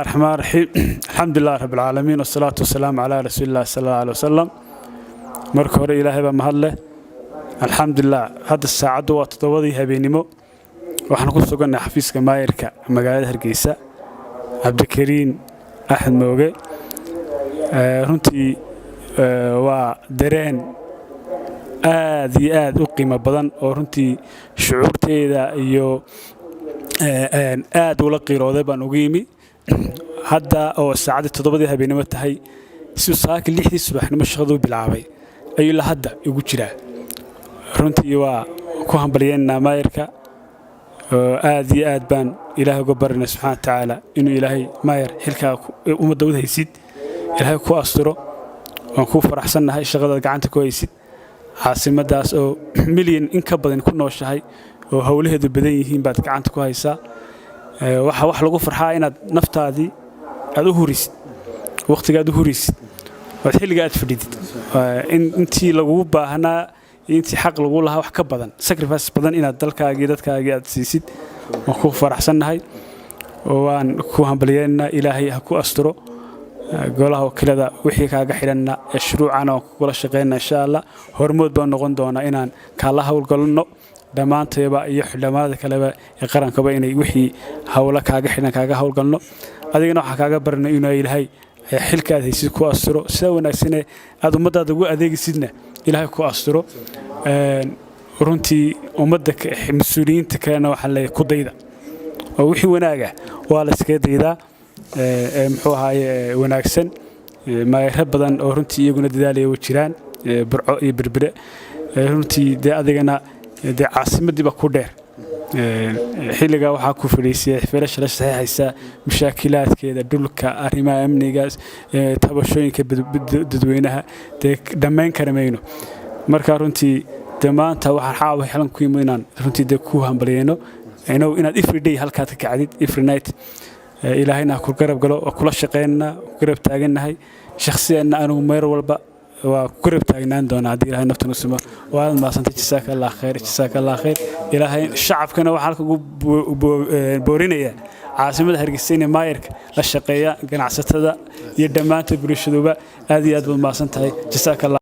الرحمن الرحيم الحمد لله رب العالمين والصلاة والسلام على رسول الله صلى الله عليه وسلم marka hore ilaahay baa mahad leh alxamdulillah hadda saacadu waa 7 habeenimo waxaan ku sugannahay xafiiska maayirka magaalada Hargeysa Cabdikariin Axmed Mooge runtii waa dareen aad u qiimo badan oo runtii shucuurteeda iyo aad ula qiirooday baan ugu yimi hadda oo saacadu 7 habeenimo tahay si saaka 6 subaxnimo shaqadu bilaabay ayuu la hadda ugu jiraa runtii waa ku hambalyeynaa maayirka aad iyo aad baan ilaahay uga barinay subxaanahu wa ta'aala inuu ilaahay maayir xilka ummadda u haysid ilaahay ku asturo waan ku faraxsanahay shaqada gacanta ku haysid caasimadaas oo milyan in ka badan ku nooshahay oo hawlaheedu badan yihiin baad gacanta ku haysaa wax lagu farxaa inaad naftaadii aad u hurisid waqtigaad u hurisid waad xilliga aad fadhidid intii lagu baahnaa intii xaq lagu lahaa wax ka badan sacrifice badan inaad dalkaaga iyo dadkaaga aad siisid waan ku faraxsanahay waan ku hambalyeynaa ilaahay ha ku asturo golaha wakiilada wixii kaaga xidhanna shuruucana oo kula shaqeynaa insha Allah hormood baan noqon doonaa inaan kala hawlgalno dhamaantayba iyo xildhibaanada kaleba ee qarankaba inay wixii hawla kaaga xidhan kaaga hawlgalno adigana waxa kaaga baranay inuu ilaahay xilkaad haysid ku asturo sida wanaagsan aad ummadaada ugu adeegsidna ilaahay ku asturo runtii ummadda mas'uuliyiinta kalena waxa la ku dayda oo wixii wanaaga waa la iska daydaa muxuu ahaaye wanaagsan maayir badan oo runtii iyaguna dadaalaya jiraan burco iyo berbere runtii adigana caasimadii ba ku dheer xilliga waxa ku fadhiisay xifeelasha la saxiixaysa mashaakilaadkeeda dhulka arrimaha amniga tabashooyinka dadweynaha dhammaan karamayno marka runtii maanta waxaan xalan ku yimaadaan runtii ku hambalyeeno inaad every day halka ka kacdid every night ilaahayna ku garab galo oo kula shaqeynaa garab taaganahay shakhsiyan anigu meer walba waa garab taagnaan doona hadii ilaahay naftan u simo waa ma santa jazakallahu khayr ilaahay shacabkana waxa halka ugu boorinaya caasimada Hargeysa in maayirka la shaqeeya ganacsatada iyo dhamaantood bulshaduba aad iyo aad u ma santahay jazakallahu